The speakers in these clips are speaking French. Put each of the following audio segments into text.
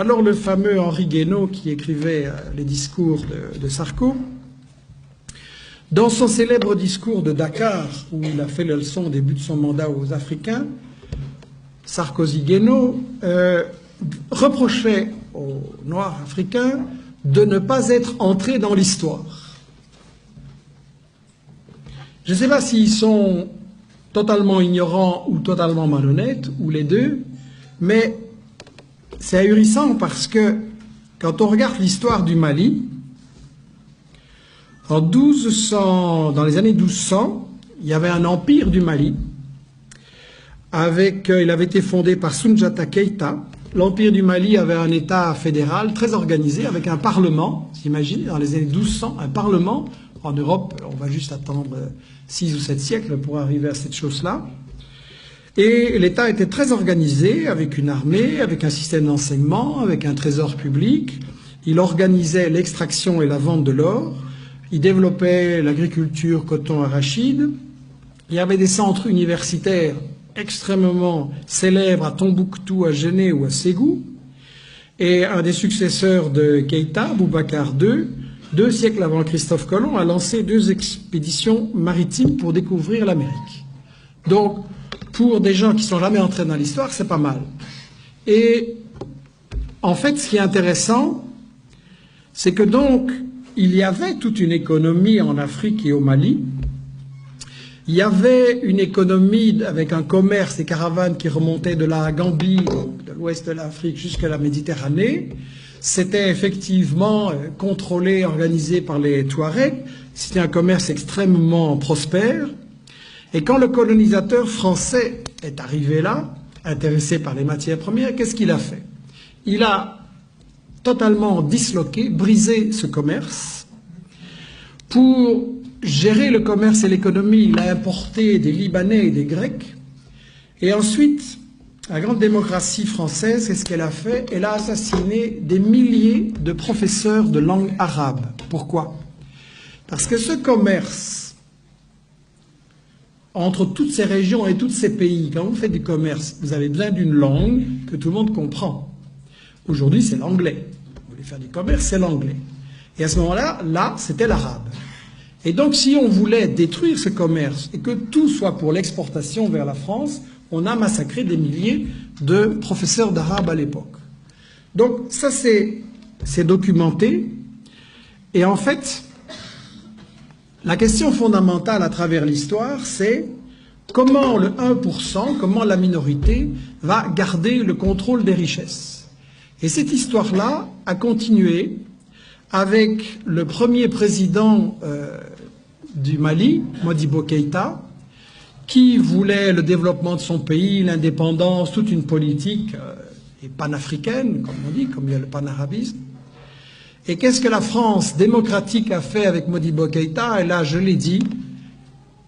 Alors le fameux Henri Guénaud qui écrivait les discours de Sarko, dans son célèbre discours de Dakar, où il a fait la leçon au début de son mandat aux Africains, Sarkozy-Guénaud reprochait aux Noirs africains de ne pas être entrés dans l'histoire. Je ne sais pas s'ils sont totalement ignorants ou totalement malhonnêtes, ou les deux, mais c'est ahurissant parce que quand on regarde l'histoire du Mali, dans les années 1200, il y avait un empire du Mali. Il avait été fondé par Soundiata Keïta. L'empire du Mali avait un État fédéral très organisé avec un parlement. S'imagine, dans les années 1200, un parlement. En Europe, on va juste attendre 6 ou 7 siècles pour arriver à cette chose-là. Et l'État était très organisé, avec une armée, avec un système d'enseignement, avec un trésor public. Il organisait l'extraction et la vente de l'or. Il développait l'agriculture, coton, arachide. Il y avait des centres universitaires extrêmement célèbres à Tombouctou, à Géné ou à Ségou. Et un des successeurs de Keïta, Boubacar II, 2 siècles avant Christophe Colomb, a lancé 2 expéditions maritimes pour découvrir l'Amérique. Donc, pour des gens qui ne sont jamais entrés dans l'histoire, c'est pas mal. Et en fait, ce qui est intéressant, c'est que donc, il y avait toute une économie en Afrique et au Mali. Il y avait une économie avec un commerce, des caravanes qui remontaient de la Gambie, donc de l'ouest de l'Afrique jusqu'à la Méditerranée. C'était effectivement contrôlé, organisé par les Touaregs. C'était un commerce extrêmement prospère. Et quand le colonisateur français est arrivé là, intéressé par les matières premières, qu'est-ce qu'il a fait? Il a totalement disloqué, brisé ce commerce. Pour gérer le commerce et l'économie, il a importé des Libanais et des Grecs. Et ensuite, la grande démocratie française, qu'est-ce qu'elle a fait? Elle a assassiné des milliers de professeurs de langue arabe. Pourquoi? Parce que ce commerce entre toutes ces régions et tous ces pays, quand vous faites du commerce, vous avez besoin d'une langue que tout le monde comprend. Aujourd'hui, c'est l'anglais. Vous voulez faire du commerce, c'est l'anglais. Et à ce moment-là, c'était l'arabe. Et donc, si on voulait détruire ce commerce et que tout soit pour l'exportation vers la France, on a massacré des milliers de professeurs d'arabe à l'époque. Donc, ça, c'est documenté. Et en fait, la question fondamentale à travers l'histoire, c'est comment le 1%, comment la minorité va garder le contrôle des richesses. Et cette histoire-là a continué avec le premier président du Mali, Modibo Keïta, qui voulait le développement de son pays, l'indépendance, toute une politique panafricaine, comme on dit, comme il y a le panarabisme. Et qu'est-ce que la France démocratique a fait avec Modibo Keïta? Et là, je l'ai dit,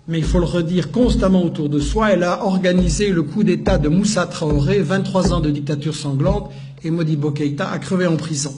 mais il faut le redire constamment autour de soi, elle a organisé le coup d'État de Moussa Traoré, 23 ans de dictature sanglante, et Modibo Keïta a crevé en prison.